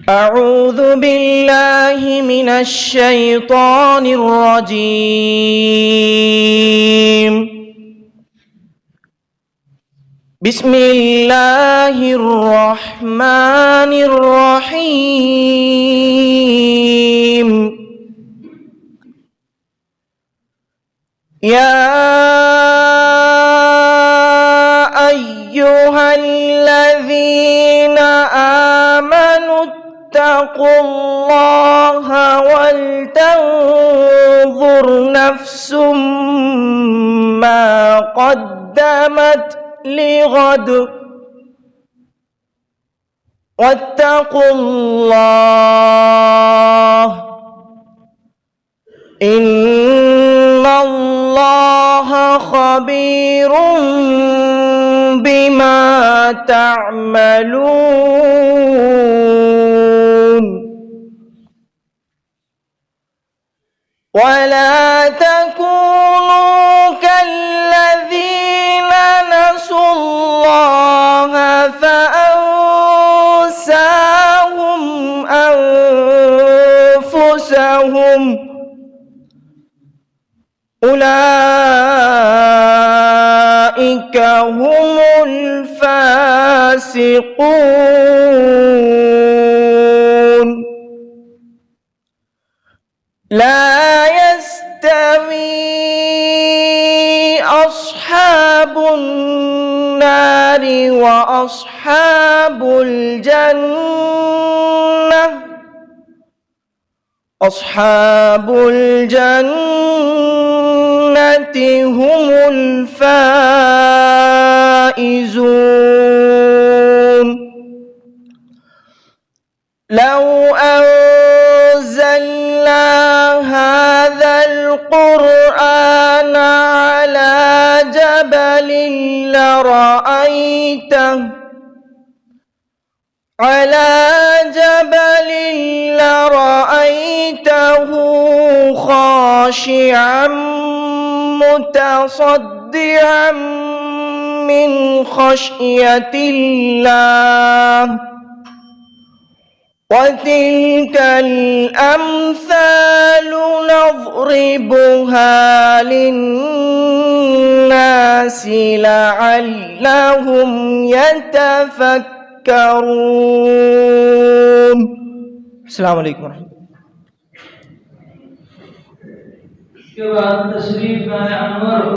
أعوذ بالله من الشيطان الرجيم. بسم الله الرحمن الرحيم. يا أيها الذين آمنوا اتقوا الله ولتنظر نفس ما قدمت لغد واتقوا الله إن الله خبير بما تعملون. ولا تكونوا كالذين نسوا الله فأنساهم أنفسهم أولئك هم الفاسقون. لا يستوي أصحاب النار وأصحاب الجنة. أصحاب الجنة هم الفائزون. لو أنزلنا هذا القرآن على جبل لرأيته خاشعا متصدعا من خشية الله. وتلك الأمثال نضربها للناس لعلهم يتفكرون. السلام عليكم ورحمة الله.